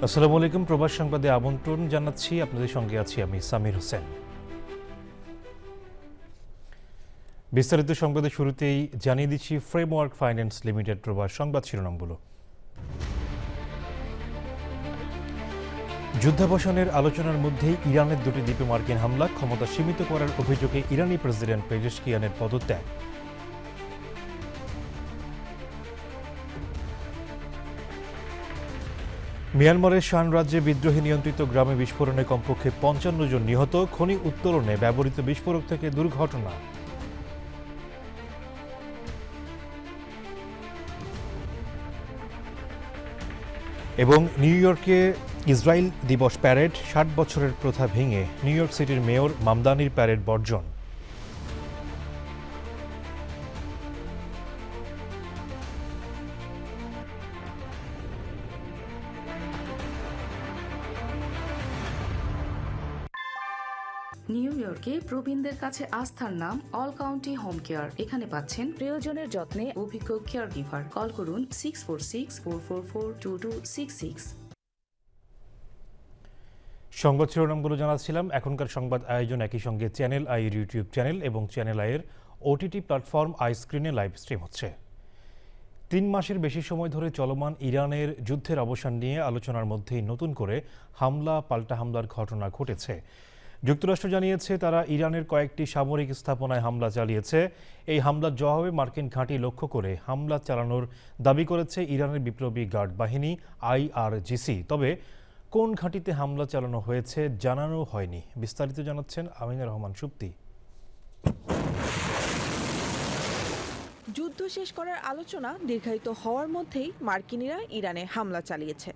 আসসালামু আলাইকুম। প্রবাস সংবাদে আমন্ত্রণ জানাচ্ছি। আপনাদের সঙ্গে আছি আমি সামির হোসেন। বিস্তারিত সংবাদের শুরুতেই জানিয়ে দিচ্ছি ফ্রেমওয়ার্ক ফাইন্যান্স লিমিটেড প্রবাস সংবাদ শিরোনামগুলো। যুদ্ধাবসানের আলোচনার মধ্যেই ইরানের দুটি দ্বীপে মার্কিন হামলা, ক্ষমতা সীমিত করার অভিযোগে ইরানি প্রেসিডেন্ট পেজেশকিয়ানের পদত্যাগ। মিয়ানমারের শান রাজ্যে বিদ্রোহী নিয়ন্ত্রিত গ্রামে বিস্ফোরণে কমপক্ষে ৫৫ জন নিহত, খনি উত্তোলনে ব্যবহৃত বিস্ফোরক থেকে দুর্ঘটনা। এবং নিউ ইয়র্কে ইসরায়েল দিবস প্যারেড, ৬০ বছরের প্রথা ভেঙে নিউ ইয়র্ক সিটির মেয়র মামদানির প্যারেড বর্জন। নিউ ইয়র্কে প্রবীণদের কাছে আস্থার নাম অল কাউন্টি হোম কেয়ার। এখানে পাচ্ছেন প্রিয়জনের যত্নে অভিজ্ঞ কেয়ার গিভার। কল করুন 646-444-2266। সংবাদ শিরোনামগুলো জানাচ্ছিলাম। এখনকার সংবাদ আয়োজন একই সঙ্গে চ্যানেল আইয়ের ইউটিউব চ্যানেল এবং চ্যানেল আইয়ের ওটিটি প্ল্যাটফর্ম আই স্ক্রিনে লাইভ স্ট্রিম হচ্ছে। ৩ মাসের বেশি সময় ধরে চলমান ইরানের যুদ্ধের অবসান নিয়ে আলোচনার মধ্যেই নতুন করে হামলা পাল্টা হামলার ঘটনা ঘটেছে। যুক্তরাষ্ট্র জানিয়েছে তারা ইরানের কয়েকটি সামরিক স্থাপনায় হামলা চালিয়েছে। এই হামলার জবাবে মার্কিন ঘাঁটি লক্ষ্য করে হামলা চালানোর দাবি করেছে ইরানের বিপ্লবী গার্ড বাহিনী আইআরজিসি। তবে কোন ঘাঁটিতে হামলা চালানো হয়েছে জানানো হয়নি। বিস্তারিত জানাচ্ছেন আমিনা রহমান সুপ্তি। যুদ্ধ শেষ করার আলোচনা দীর্ঘায়িত হওয়ার মধ্যেই মার্কিনিরা ইরানে হামলা চালিয়েছে।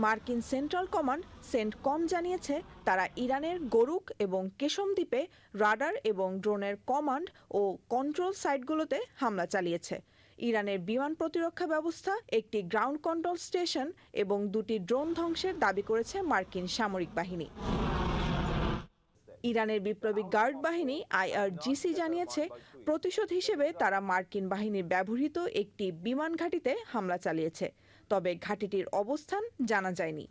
মার্কিন সেন্ট্রাল কমান্ড সেন্টকম জানিয়েছে তারা ইরানের গোরুক এবং কেশম দ্বীপে রাডার এবং ড্রোনের কমান্ড ও কন্ট্রোল সাইটগুলোতে হামলা চালিয়েছে। ইরানের বিমান প্রতিরক্ষা ব্যবস্থা, একটি গ্রাউন্ড কন্ট্রোল স্টেশন এবং 2টি ড্রোন ধ্বংসের দাবি করেছে মার্কিন সামরিক বাহিনী। ইরানের বিপ্লবী গার্ড বাহিনী আইআরজিসি জানিয়েছে প্রতিশোধ হিসেবে তারা মার্কিন বাহিনীর ব্যবহৃত একটি বিমান ঘাঁটিতে হামলা চালিয়েছে, তবে ঘাঁটিটির অবস্থান জানা যায়নি।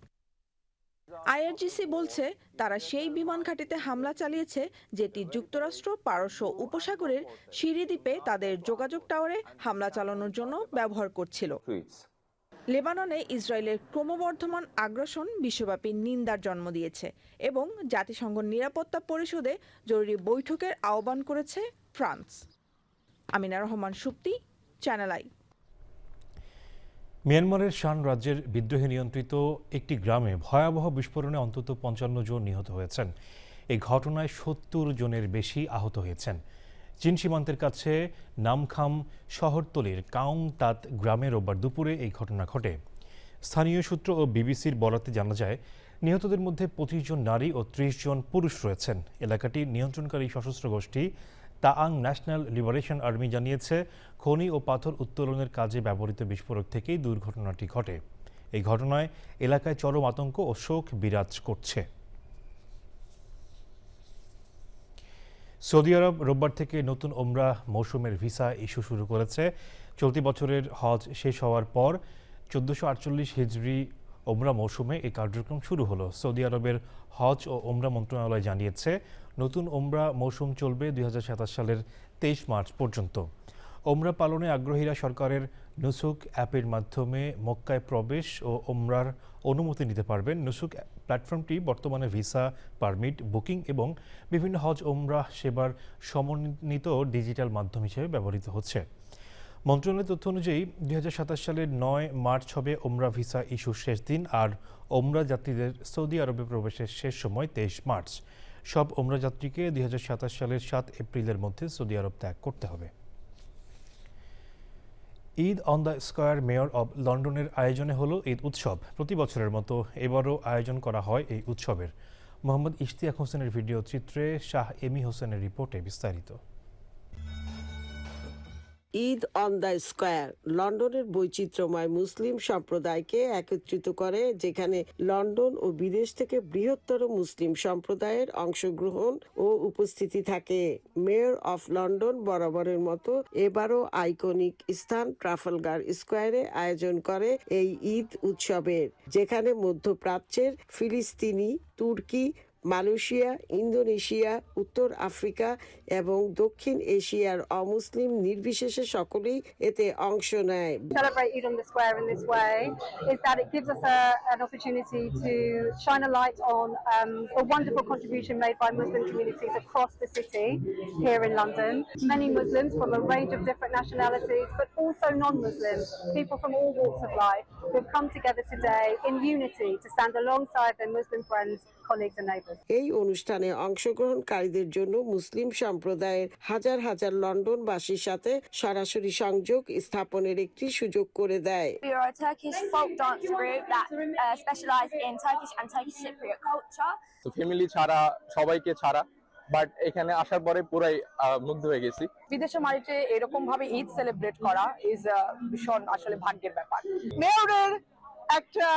আইআরজিসি বলছে তারা সেই বিমান ঘাঁটিতে হামলা চালিয়েছে যেটি যুক্তরাষ্ট্র পারস্য উপসাগরের সিরি দ্বীপে তাদের যোগাযোগ টাওয়ারে হামলা চালানোর জন্য ব্যবহার করছিল। লেবাননে ইসরায়েলের ক্রমবর্ধমান আগ্রাসন বিশ্বব্যাপী নিন্দার জন্ম দিয়েছে এবং জাতিসংঘ নিরাপত্তা পরিষদে জরুরি বৈঠকের আহ্বান করেছে France. Amina Rahman Supti, channel I. মিয়ানমারের শান রাজ্যের বিদ্রোহী নিয়ন্ত্রিত একটি গ্রামে ভয়াবহ বিস্ফোরণে অন্তত ৫৫ জন নিহত হয়েছেন। এই ঘটনায় ৭০ জনের বেশি আহত হয়েছেন। চীন সীমান্তের কাছে নামখাম শহরতলির কাউং তাত গ্রামে রোববার দুপুরে এই ঘটনা ঘটে। স্থানীয় সূত্র ও বিবিসির বরাতে জানা যায় নিহতদের মধ্যে ২৫ জন নারী ও ৩০ জন পুরুষ রয়েছেন। এলাকাটির নিয়ন্ত্রণকারী সশস্ত্র গোষ্ঠী তাআং ন্যাশনাল লিবারেশন আর্মি জানিয়েছে খনি ও পাথর উত্তোলনের কাজে ব্যবহৃত বিস্ফোরক থেকেই দুর্ঘটনাটি ঘটে। এই ঘটনায় এলাকায় চরম আতঙ্ক ও শোক বিরাজ করছে। সৌদি আরব রোববার থেকে নতুন ওমরা মৌসুমের ভিসা ইস্যু শুরু করেছে। চলতি বছরের হজ শেষ হওয়ার পর ১৪৪৮ হিজরি ওমরা মৌসুমে এই কার্যক্রম শুরু হলো। সৌদি আরবের হজ ও ওমরা মন্ত্রণালয় জানিয়েছে নতুন ওমরা মৌসুম চলবে ২০২৭ সালের ২৩ মার্চ পর্যন্ত। ওমরা পালনে আগ্রহীরা সরকারের নুসুক অ্যাপের মাধ্যমে মক্কায় প্রবেশ ও ওমরার অনুমতি নিতে পারবেন। নুসুক প্ল্যাটফর্মটি বর্তমানে ভিসা, পারমিট, বুকিং এবং বিভিন্ন হজ ওমরা সেবার সমন্বিত ডিজিটাল মাধ্যম হিসেবে ব্যবহৃত হচ্ছে। মন্ত্রণালয়ের তথ্য অনুযায়ী ২০২৭ সালের ৯ মার্চ হবে ওমরা ভিসা ইস্যুর শেষ দিন, আর ওমরা যাত্রীদের সৌদি আরবে প্রবেশের শেষ সময় ২৩ মার্চ। সব ওমরা যাত্রীকে ২০২৭ সালের ৭ এপ্রিলের মধ্যে সৌদি আরব ত্যাগ করতে হবে। Eid on the square mayor of লন্ডনের আয়োজনে হলো ঈদ উৎসব। প্রতি বছরের মতো এবারও আয়োজন করা হয় এই উৎসবের। মোহাম্মদ ইশতিয়াক হোসেনের ভিডিও চিত্রে শাহ এমি হোসেনের রিপোর্টে বিস্তারিত। ঈদ অন দ্য স্কয়ার লন্ডনের বৈচিত্র্যময় মুসলিম সম্প্রদায়কে একত্রিত করে, যেখানে লন্ডন ও বিদেশ থেকে বৃহত্তর মুসলিম সম্প্রদায়ের অংশগ্রহণ ও উপস্থিতি থাকে। মেয়র অফ লন্ডন বরাবরের মতো এবারও আইকনিক স্থান ট্রাফালগার স্কয়ারে আয়োজন করে এই ঈদ উৎসবের, যেখানে মধ্যপ্রাচ্যের ফিলিস্তিনি, তুর্কি, মালয়েশিয়া, ইন্দোনেশিয়া, উত্তর আফ্রিকা এবং দক্ষিণ এশিয়ার অমুসলিম নির্বিশেষে সকলেই এতে অংশ নেয়। Celebrate Eid on the Square in this way is that it gives us an opportunity to shine a light on the wonderful contribution made by Muslim communities across the city here in London. Many Muslims from a range of different nationalities, but also non-Muslims, people from all walks of life, who have come together today in unity to stand alongside their Muslim friends, colleagues and neighbours. এই অনুষ্ঠানে অংশগ্রহণকারীদের জন্য মুসলিম সম্প্রদায়ের হাজার হাজার লন্ডনবাসীর সাথে সরাসরি সংযোগ স্থাপনের একটি সুযোগ করে দেয়। We are a Turkish folk dance group that specialise in Turkish and Turkish Cypriot culture. তো ফ্যামিলি ছাড়া, সবাইকে ছাড়া, বাট এখানে আসার পরে পুরাই মুগ্ধ হয়ে গেছি। বিদেশে মাটিতে এরকম ভাবে ঈদ সেলিব্রেট করা ইজ ভীষণ আসলে ভাগ্যের ব্যাপার। মেয়রের একটা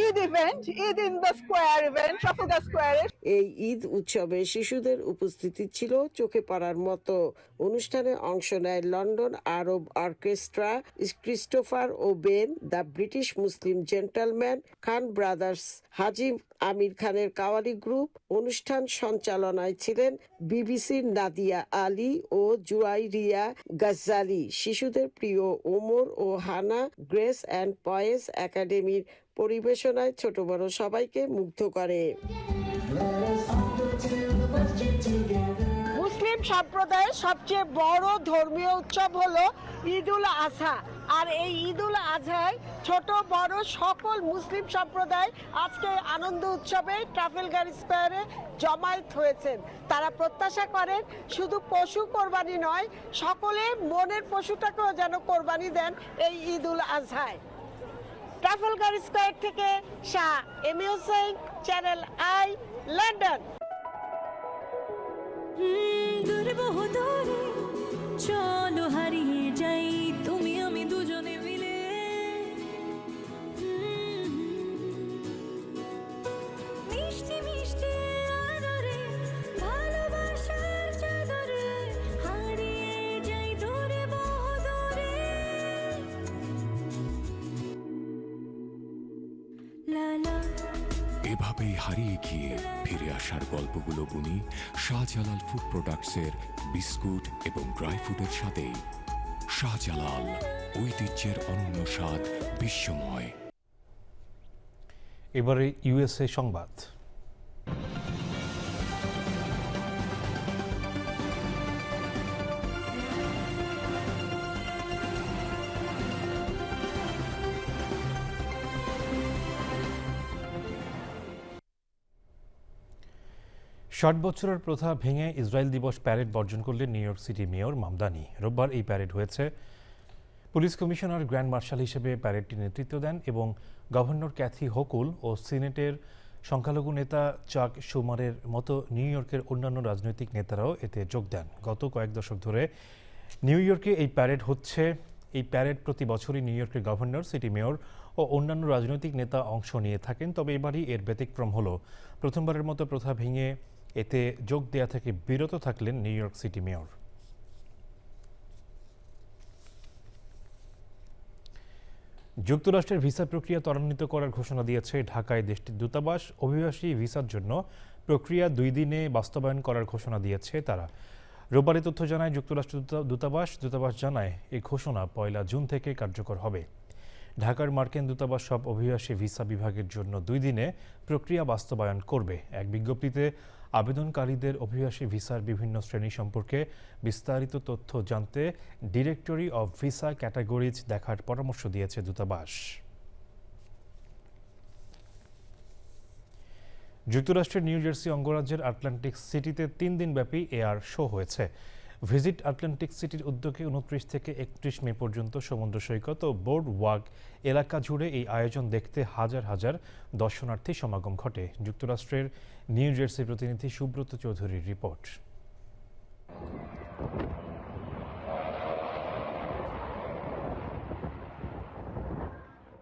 Eid event, Eid in the square event Trafalgar স্কয়ারে। এই ঈদ উৎসবে শিশুদের উপস্থিতি ছিল চোখে পড়ার মতো। অনুষ্ঠানে অংশ নেয় লন্ডন আরব অর্কেস্ট্রা, ক্রিস্টোফার ও Ben, the British Muslim gentleman, Khan brothers, Haji Amir খানের কাওয়ালি গ্রুপ। অনুষ্ঠান সঞ্চালনায় ছিলেন বিবিসির নাদিয়া আলী ও জুয়াইরিয়া গাজ্জালি। শিশুদের প্রিয় ওমর ও হানা গ্রেস অ্যান্ড পয়েস একাডেমির পরিবেশনায় ছোট বড় সবাইকে মুগ্ধ করে। মুসলিম সম্প্রদায়ের সবচেয়ে বড় ধর্মীয় উৎসব হলো ঈদ উল আজহা। আর এই ঈদ উল আজহায় ছোট বড় সকল মুসলিম সম্প্রদায় আজকে আনন্দ উৎসবে ট্রাফালগার স্কয়ারে জমায়েত হয়েছেন। তারা প্রত্যাশা করেন শুধু পশু কোরবানি নয়, সকলে মনের পশুটাকেও যেন কোরবানি দেন এই ঈদ উল আজহায়। ট্রাফালগার স্কয়ার থেকে Shah M Hossain, channel I, London. চলো হারিয়ে যাই তুমি আমি দুজনে মিলে, মিষ্টি মিষ্টি আদরে ভালোবাসার চাদরে হারিয়ে যাই দূরে বহুদূরে। লালা এভাবেই হারিয়ে গিয়ে ফিরে আসার গল্পগুলো বুনি শাহজালাল ফুড প্রোডাক্টসের বিস্কুট এবং ড্রাই ফ্রুটের সাথে। শাহজালাল, ঐতিহ্যের অনন্য স্বাদ, বিশ্বময়। এবারে ইউএসএ সংবাদ। ষাট বছরের প্রথা ভেঙে ইসরায়েল দিবস প্যারেড বর্জন করলেন new York city mayor Mamdani. রোববার এই প্যারেড হয়েছে। পুলিশ কমিশনার গ্র্যান্ড মার্শাল হিসেবে প্যারেডটি নেতৃত্ব দেন এবং গভর্নর ক্যাথি হোকুল ও সিনেটের সংখ্যালঘু নেতা চাক শুমারের মতো নিউ ইয়র্কের অন্যান্য রাজনৈতিক নেতারাও এতে যোগ দেন। গত কয়েক দশক ধরে নিউ ইয়র্কে এই প্যারেড হচ্ছে। এই প্যারেড প্রতি বছরই নিউ ইয়র্কের গভর্নর, সিটি মেয়র ও অন্যান্য রাজনৈতিক নেতা অংশ নিয়ে থাকেন। তবে এবারই এর ব্যতিক্রম হলো প্রথমবারের মতো প্রথা ভেঙে এতে যোগ দেয়া থেকে বিরত থাকলেন নিউ ইয়র্ক সিটি মেয়র। যুক্তরাষ্ট্রের ভিসা প্রক্রিয়া ত্বরান্বিত করার ঘোষণা দিয়েছে ঢাকায় দেশটির দূতাবাস। অভিবাসী ভিসার জন্য প্রক্রিয়া 2 দিনে বাস্তবায়ন করার ঘোষণা দিয়েছে তারা। রোববার এই তথ্য জানায় যুক্তরাষ্ট্র দূতাবাস। দূতাবাস জানায় এই ঘোষণা 1 জুন থেকে কার্যকর হবে। ঢাকার মার্কিন দূতাবাস সব অভিবাসী ভিসা বিভাগের জন্য 2 দিনে প্রক্রিয়া বাস্তবায়ন করবে। এক বিজ্ঞপ্তিতে আবেদনকারীদের অভিবাসী ভিসার বিভিন্ন শ্রেণী সম্পর্কে বিস্তারিত তথ্য জানতে ডিরেক্টরি অফ ভিসা ক্যাটাগরিজ দেখার পরামর্শ দিয়েছে দূতাবাস। যুক্তরাষ্ট্রের নিউ জার্সি অঙ্গরাজ্যের আটলান্টিক সিটিতে 3 দিনব্যাপী এয়ার শো হয়েছে। ভিজিট আটলান্টিক সিটির উদ্যোগে 29 থেকে 31 মে পর্যন্ত সমুদ্র সৈকত ও বোর্ড ওয়াক এলাকা জুড়ে এই আয়োজন দেখতে হাজার হাজার দর্শনার্থী সমাগম ঘটে। যুক্তরাষ্ট্রের নিউ জার্সি প্রতিনিধি সুব্রত চৌধুরীর রিপোর্ট।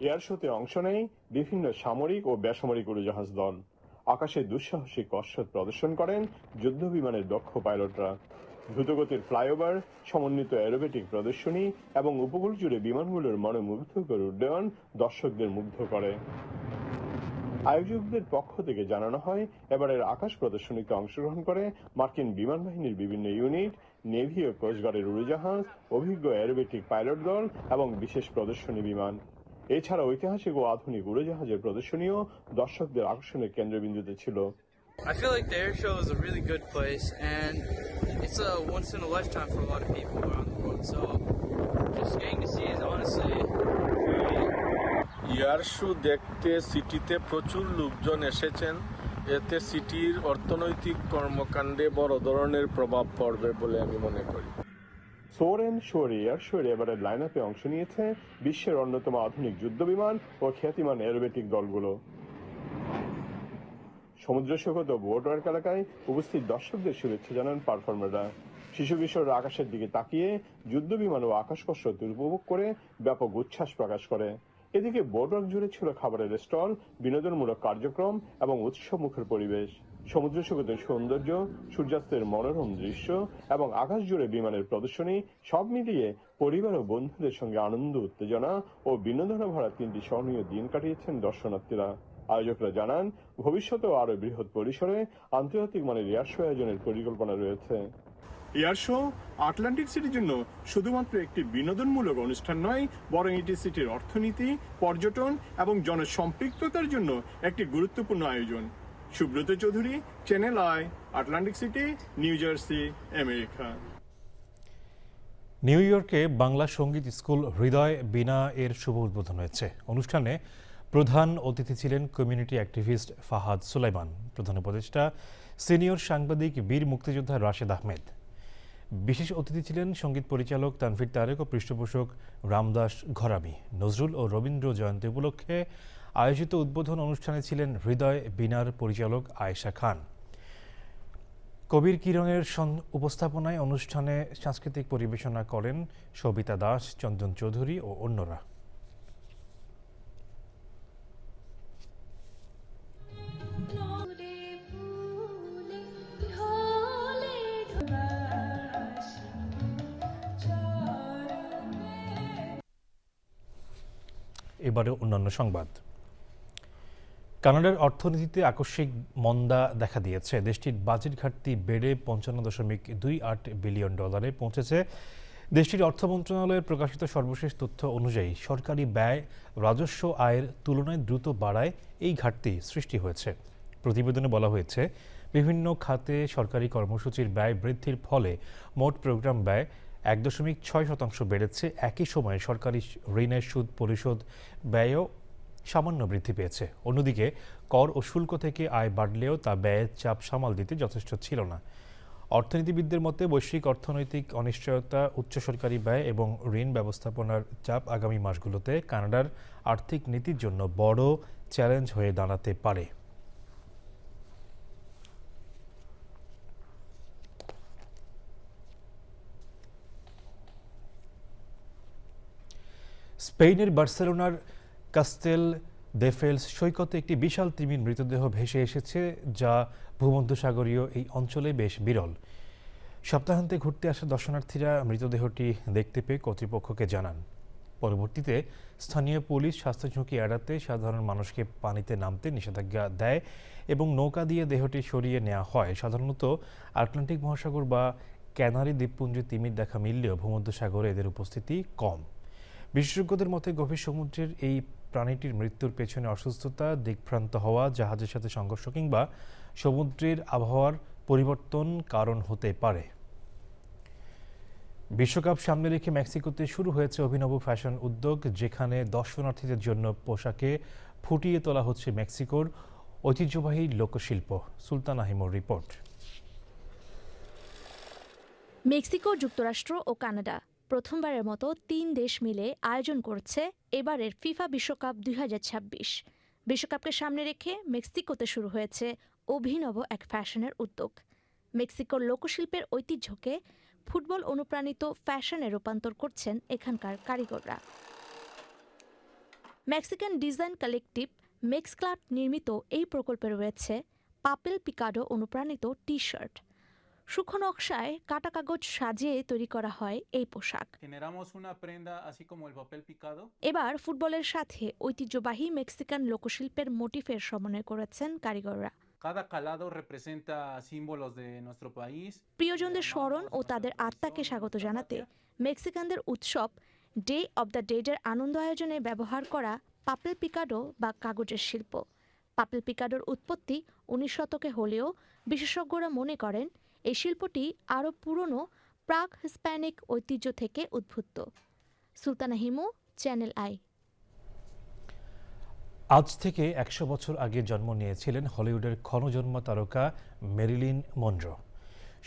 এয়ার শোতে অংশ নেয় বিভিন্ন সামরিক ও বেসামরিক উড়োজাহাজ দল। আকাশে দুঃসাহসিক কসরত প্রদর্শন করেন যুদ্ধ বিমানের দক্ষ পাইলটরা। দ্রুতগতির ফ্লাইওভার, সমন্বিত অ্যারোবেটিক প্রদর্শনী এবং উপকূল জুড়ে বিমানগুলোর মনোমুগ্ধকর উড্ডয়ন দর্শকদের মুগ্ধ করে। আয়োজকদের পক্ষ থেকে জানানো হয়, এবারের আকাশ প্রদর্শনীতে অংশগ্রহণ করে মার্কিন বিমান বাহিনীর বিভিন্ন ইউনিট, নেভি ও কোস্টগার্ডের উড়োজাহাজ, অভিজ্ঞ অ্যারোবেটিক পাইলট দল এবং বিশেষ প্রদর্শনী বিমান। এছাড়া ঐতিহাসিক ও আধুনিক উড়োজাহাজের প্রদর্শনীও দর্শকদের আকর্ষণের কেন্দ্রবিন্দুতে ছিল। I feel like the air show is a really good place, and it's a once in a lifetime for a lot of people around the world. So just getting to see it is honestly very. Air show দেখতে সিটিতে প্রচুর লোকজন এসেছেন। এতে সিটির অর্থনৈতিক কর্মকাণ্ডে বড় ধরনের প্রভাব পড়বে বলে আমি মনে করি। সোর এন্ড শোর এয়ার শোর এবারের লাইন আপে অংশ নিয়েছে বিশ্বের অন্যতম আধুনিক যুদ্ধ বিমান ও খ্যাতিমান অ্যারোবেটিক দলগুলো। সমুদ্র সৈকত ও বোটওয়ার্ক এলাকায় উপস্থিত দর্শকদের শুভেচ্ছা জানান পারফর্মাররা। শিশু কিশোররা আকাশের দিকে তাকিয়ে যুদ্ধ বিমান ও আকাশ কসরত উপভোগ করে ব্যাপক উচ্ছ্বাস প্রকাশ করে। এদিকে বোটওয়ার্ক জুড়ে ছিল খাবারের স্টল, বিনোদনমূলক কার্যক্রম এবং উৎসবমুখর পরিবেশ। সমুদ্র সৈকতের সৌন্দর্য, সূর্যাস্তের মনোরম দৃশ্য এবং আকাশ জুড়ে বিমানের প্রদর্শনী সব মিলিয়ে পরিবার ও বন্ধুদের সঙ্গে আনন্দ, উত্তেজনা ও বিনোদনে ভরা 3টি স্মরণীয় দিন কাটিয়েছেন দর্শনার্থীরা। আয়োজকরা জানান, ভবিষ্যতেও আরো বৃহৎ পরিসরে আন্তর্জাতিক মানের এয়ার শো আয়োজনের পরিকল্পনা রয়েছে। এয়ার শো আটলান্টিক সিটির জন্য শুধুমাত্র একটি বিনোদনমূলক অনুষ্ঠান নয়, বরং এটি সিটির অর্থনীতি, পর্যটন এবং জনসম্পৃক্ততার জন্য একটি গুরুত্বপূর্ণ আয়োজন। Subrata Chowdhury, channel I, Atlantic city, new jersey, America. New ইয়র্কে বাংলা সঙ্গীত স্কুল হৃদয় বীণা এর শুভ উদ্বোধন হয়েছে। অনুষ্ঠানে প্রধান অতিথি ছিলেন কমিউনিটি অ্যাক্টিভিস্ট ফাহাদ সুলাইমান, প্রধান উপদেষ্টা সিনিয়র সাংবাদিক বীর মুক্তিযোদ্ধা রাশেদ আহমেদ। বিশেষ অতিথি ছিলেন সঙ্গীত পরিচালক তানভীর তারেক ও পৃষ্ঠপোষক রামদাস ঘরামি। নজরুল ও রবীন্দ্র জয়ন্তী উপলক্ষে আয়োজিত উদ্বোধন অনুষ্ঠানে ছিলেন হৃদয় বীণার পরিচালক আয়েশা খান। কবির কিরণের উপস্থাপনায় অনুষ্ঠানে সাংস্কৃতিক পরিবেশনা করেন সবিতা দাস, চন্দন চৌধুরী ও অন্যরা। এবারে অন্যান্য সংবাদ। কানাডার অর্থনীতিতে আকস্মিক মন্দা দেখা দিয়েছে। দেশটির বাজেট ঘাটতি বেড়ে $55.28 বিলিয়ন পৌঁছেছে। দেশটির অর্থ মন্ত্রণালয়ের প্রকাশিত সর্বশেষ তথ্য অনুযায়ী সরকারি ব্যয় রাজস্ব আয়ের তুলনায় দ্রুত বাড়ায় এই ঘাটতি সৃষ্টি হয়েছে। প্রতিবেদনে বলা হয়েছে, বিভিন্ন খাতে সরকারি কর্মসূচির ব্যয় বৃদ্ধির ফলে মোট প্রোগ্রাম ব্যয় 1.6% বেড়েছে। একই সময়ে সরকারি ঋণের সুদ পরিশোধ ব্যয়ও সামান্য বৃদ্ধি পেয়েছে। অন্যদিকে কর ও শুল্ক থেকে আয় বাড়লেও তা ব্যয়ের চাপ সামাল দিতে যথেষ্ট ছিল না। অর্থনীতিবিদদের মতে বৈশ্বিক অর্থনৈতিক অনিশ্চয়তা, উচ্চ সরকারি ব্যয় এবং ঋণ ব্যবস্থাপনার চাপ আগামী মাসগুলোতে কানাডার আর্থিক নীতির জন্য বড় চ্যালেঞ্জ হয়ে দাঁড়াতে পারে। স্পেনের বার্সেলোনার কাস্তেল দেফেলস সৈকতে একটি বিশাল তিমির মৃতদেহ ভেসে এসেছে, যা ভূমধ্যসাগরীয় এই অঞ্চলে বেশ বিরল। সপ্তাহান্তে ঘুরতে আসা দর্শনার্থীরা মৃতদেহটি দেখতে পেয়ে কর্তৃপক্ষকে জানান। পরবর্তীতে স্থানীয় পুলিশ স্বাস্থ্য ঝুঁকি এড়াতে সাধারণ মানুষকে পানিতে নামতে নিষেধাজ্ঞা দেয় এবং নৌকা দিয়ে দেহটি সরিয়ে নেওয়া হয়। সাধারণত আটলান্টিক মহাসাগর বা ক্যানারি দ্বীপপুঞ্জে তিমির দেখা মিললেও ভূমধ্যসাগরে এদের উপস্থিতি কম। বিশেষজ্ঞদের মতে গভীর সমুদ্রের এই প্রাণীটির মৃত্যুর পেছনে অসুস্থতা, দিকভ্রান্ত হওয়া, জাহাজের সাথে সংঘর্ষ কিংবা সমুদ্রের আবহাওয়ার পরিবর্তন কারণ হতে পারে। বিশ্বকাপ সামনে রেখে মেক্সিকোতে শুরু হয়েছে অভিনব ফ্যাশন উদ্যোগ, যেখানে দর্শনার্থীদের জন্য পোশাকে ফুটিয়ে তোলা হচ্ছে মেক্সিকোর ঐতিহ্যবাহী লোকশিল্প। সুলতান আহিমুর রিপোর্ট। মেক্সিকো, যুক্তরাষ্ট্র ও কানাডা প্রথমবারের মতো 3 দেশ মিলে আয়োজন করছে এবারের ফিফা বিশ্বকাপ 2026। বিশ্বকাপকে সামনে রেখে মেক্সিকোতে শুরু হয়েছে অভিনব এক ফ্যাশনের উদ্যোগ। মেক্সিকোর লোকশিল্পের ঐতিহ্যকে ফুটবল অনুপ্রাণিত ফ্যাশনে রূপান্তর করছেন এখানকার কারিগররা। মেক্সিকান ডিজাইন কালেকটিভ মেক্সক্লাট নির্মিত এই প্রকল্পে রয়েছে পাপেল পিকাডো অনুপ্রাণিত টি শার্ট। সূক্ষ্ম নকশায় কাটা কাগজ সাজিয়ে তৈরি করা হয় এই পোশাক। এবার ফুটবলের সাথে ঐতিহ্যবাহী মেক্সিকান লোকশিল্পের মোটিফের সমন্বয় করেছেন কারিগররা। প্রিয়জনদের স্মরণ ও তাদের আত্মাকে স্বাগত জানাতে মেক্সিকানদের উৎসব ডে অব দ্য ডেডের আনন্দ আয়োজনে ব্যবহার করা পাপেল পিকাডো বা কাগজের শিল্প। পাপেল পিকাডোর উৎপত্তি 19 শতকে হলেও বিশেষজ্ঞরা মনে করেন এই শিল্পটি আরও পুরনো প্রাক হিস্প্যানিক ঐতিহ্য থেকে উদ্ভূত। Sultana Himu, channel I. আজ থেকে 100 বছর আগে জন্ম নিয়েছিলেন হলিউডের ক্ষণজন্ম তারকা মেরিলিন মনরো।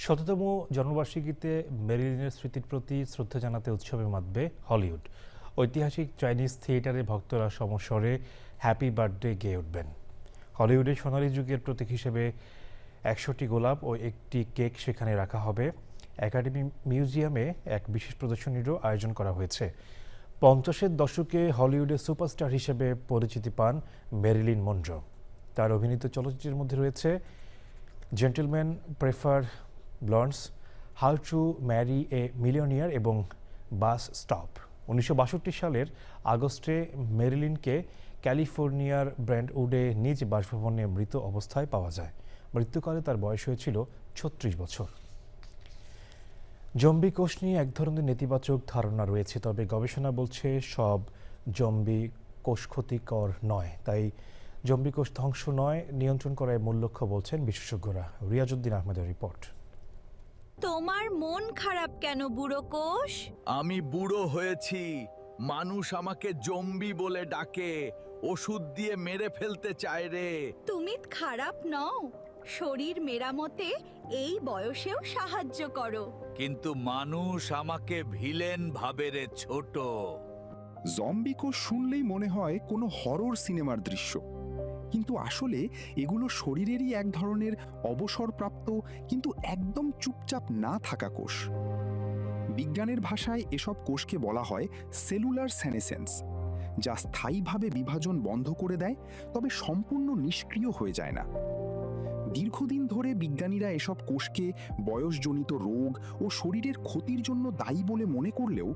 ১৭তম জন্মবার্ষিকীতে মেরিলিনের স্মৃতির প্রতি শ্রদ্ধা জানাতে উৎসবে মাতবে হলিউড। ঐতিহাসিক চাইনিজ থিয়েটারে ভক্তরা সমস্বরে হ্যাপি বার্থডে গেয়ে উঠবেন। হলিউডের সোনালী যুগের প্রতীক হিসেবে 100টি গোলাপ ও একটি কেক সেখানে রাখা হবে। একাডেমি মিউজিয়ামে এক বিশেষ প্রদর্শনীরও আয়োজন করা হয়েছে। 50-এর দশকে হলিউডের সুপারস্টার হিসেবে পরিচিতি পান মেরিলিন মনরো। তার অভিনীত চলচ্চিত্রের মধ্যে রয়েছে gentlemen prefer blondes, how to marry a millionaire এবং বাস স্টপ। 1962 সালের আগস্টে মেরিলিনকে ক্যালিফোর্নিয়ার ব্র্যান্ডউডে নিজ বাসভবনে মৃত অবস্থায় পাওয়া যায়। মৃত্যুকালে তার বয়স হয়েছিল 36 বছর। জম্বি কোষ নিয়ে এক ধরনের নেতিবাচক ধারণা রয়েছে, তবে গবেষণা বলছে সব জম্বি কোষ ক্ষতিকর নয়। তাই জম্বি কোষ ধ্বংস নয়, নিয়ন্ত্রণ করাই মূল লক্ষ্য বলছেন বিশেষজ্ঞরা। রিয়াজউদ্দিন আহমেদের রিপোর্ট। তোমার মন খারাপ কেন বুড়ো কোষ? আমি বুড়ো হয়েছি, মানুষ আমাকে জম্বি বলে ডাকে, ওষুধ দিয়ে মেরে ফেলতে চায় রে। তুমি খারাপ নও, শরীর মেরামতে এই বয়সেও সাহায্য করো। কিন্তু মানুষ আমাকে ভিলেন ভাবে রে ছোট। জম্বি কোষ শুনলেই মনে হয় কোনো হরর সিনেমার দৃশ্য, কিন্তু আসলে এগুলো শরীরেরই এক ধরনের অবসরপ্রাপ্ত কিন্তু একদম চুপচাপ না থাকা কোষ। বিজ্ঞানের ভাষায় এসব কোষকে বলা হয় সেলুলার সেনেসেন্স, যা স্থায়ীভাবে বিভাজন বন্ধ করে দেয়, তবে সম্পূর্ণ নিষ্ক্রিয় হয়ে যায় না। দীর্ঘদিন ধরে বিজ্ঞানীরা এসব কোষকে বয়সজনিত রোগ ও শরীরের ক্ষতির জন্য দায়ী বলে মনে করলেও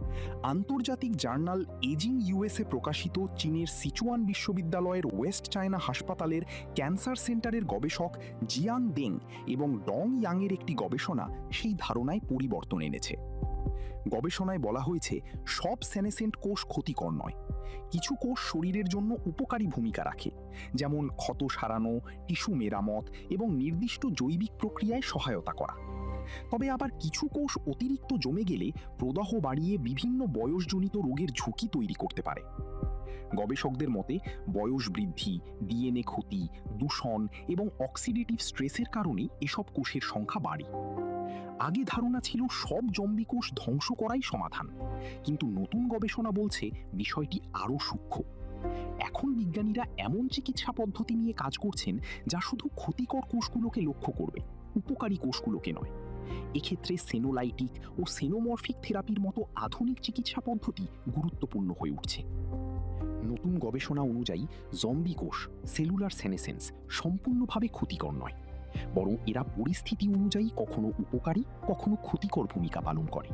আন্তর্জাতিক জার্নাল এজিং ইউএসএ প্রকাশিত চীনের সিচুয়ান বিশ্ববিদ্যালয়ের ওয়েস্ট চায়না হাসপাতালের ক্যান্সার সেন্টারের গবেষক জিয়াং দেং এবং ডং ইয়াংয়ের একটি গবেষণা সেই ধারণায় পরিবর্তন এনেছে। গবেষণায় বলা হয়েছে সব সেনেসেন্ট কোষ ক্ষতিকর নয়। কিছু কোষ শরীরের জন্য উপকারী ভূমিকা রাখে, যেমন ক্ষত সারানো, টিস্যু মেরামত এবং নির্দিষ্ট জৈবিক প্রক্রিয়ায় সহায়তা করা। তবে আবার কিছু কোষ অতিরিক্ত জমে গেলে প্রদাহ বাড়িয়ে বিভিন্ন বয়সজনিত রোগের ঝুঁকি তৈরি করতে পারে। গবেষকদের মতে বয়স বৃদ্ধি, ডিএনএ ক্ষতি, দূষণ এবং অক্সিডেটিভ স্ট্রেসের কারণে এসব কোষের সংখ্যা বাড়ে। আগে ধারণা ছিল সব জম্বি কোষ ধ্বংস করাই সমাধান, কিন্তু নতুন গবেষণা বলছে বিষয়টি আরও সূক্ষ্ম। এখন বিজ্ঞানীরা এমন চিকিৎসা পদ্ধতি নিয়ে কাজ করছেন যা শুধু ক্ষতিকর কোষগুলোকে লক্ষ্য করবে, উপকারী কোষগুলোকে নয়। এক্ষেত্রে সেনোলাইটিক ও সেনোমরফিক থেরাপির মতো আধুনিক চিকিৎসা পদ্ধতি গুরুত্বপূর্ণ হয়ে উঠছে। নতুন গবেষণা অনুযায়ী জম্বি কোষ সেলুলার সেনেসেন্স সম্পূর্ণভাবে ক্ষতিকর নয়, বরং এরা পরিস্থিতি অনুযায়ী কখনো উপকারী কখনো ক্ষতিকর ভূমিকা পালন করে।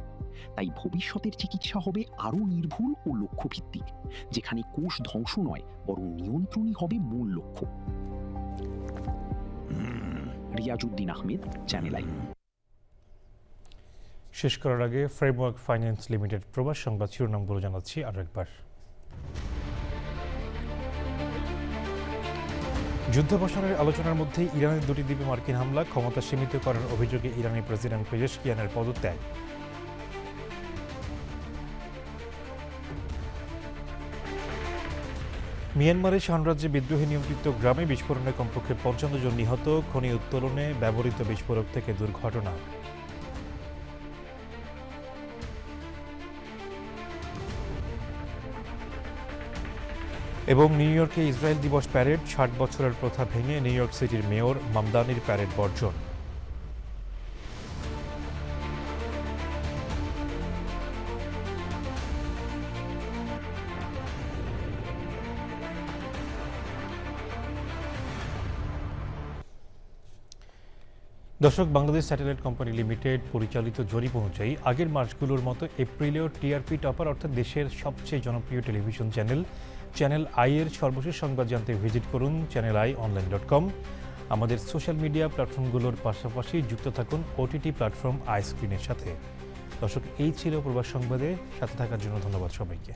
তাই ভবিষ্যতের চিকিৎসা হবে আরও নির্ভুল ও লক্ষ্যভিত্তিক, যেখানে কোষ ধ্বংস নয় বরং নিয়ন্ত্রণই হবে মূল লক্ষ্য। Riazuddin Ahmed, channel I. শেষ করার আগে ফ্রেমওয়ার্ক ফাইন্যান্স লিমিটেড প্রবাস সংবাদ শিরোনামগুলো জানাচ্ছি আরও একবার। যুদ্ধাবসানের আলোচনার মধ্যেই ইরানের দুটি দ্বীপে মার্কিন হামলা, ক্ষমতা সীমিত করার অভিযোগে ইরানি প্রেসিডেন্ট পেজেশকিয়ানের পদত্যাগ। মিয়ানমারের শান রাজ্যে বিদ্রোহী নিয়ন্ত্রিত গ্রামে বিস্ফোরণে কমপক্ষে 55 জন নিহত, খনি উত্তোলনে ব্যবহৃত বিস্ফোরক থেকে দুর্ঘটনা। এবং নিউ ইয়র্কে ইসরায়েল দিবস প্যারেড, 60 বছরের প্রথা ভেঙে নিউ ইয়র্ক সিটির মেয়র মামদানির প্যারেড বর্জন। দর্শক, বাংলাদেশ স্যাটেলাইট কোম্পানি লিমিটেড পরিচালিত জরিপ অনুযায়ী আগের মাসগুলোর মতো এপ্রিলেও টিআরপি টপার অর্থাৎ দেশের সবচেয়ে জনপ্রিয় টেলিভিশন চ্যানেল আই এর সর্বশেষ সংবাদ জানতে ভিজিট করুন channelionline.com। আমাদের সোশ্যাল মিডিয়া প্ল্যাটফর্মগুলোর পাশাপাশি যুক্ত থাকুন ওটিটি প্ল্যাটফর্ম আইস্ক্রিনের সাথে। দর্শক, এই ছিল প্রবাস সংবাদে সাথে থাকার জন্য ধন্যবাদ সবাইকে।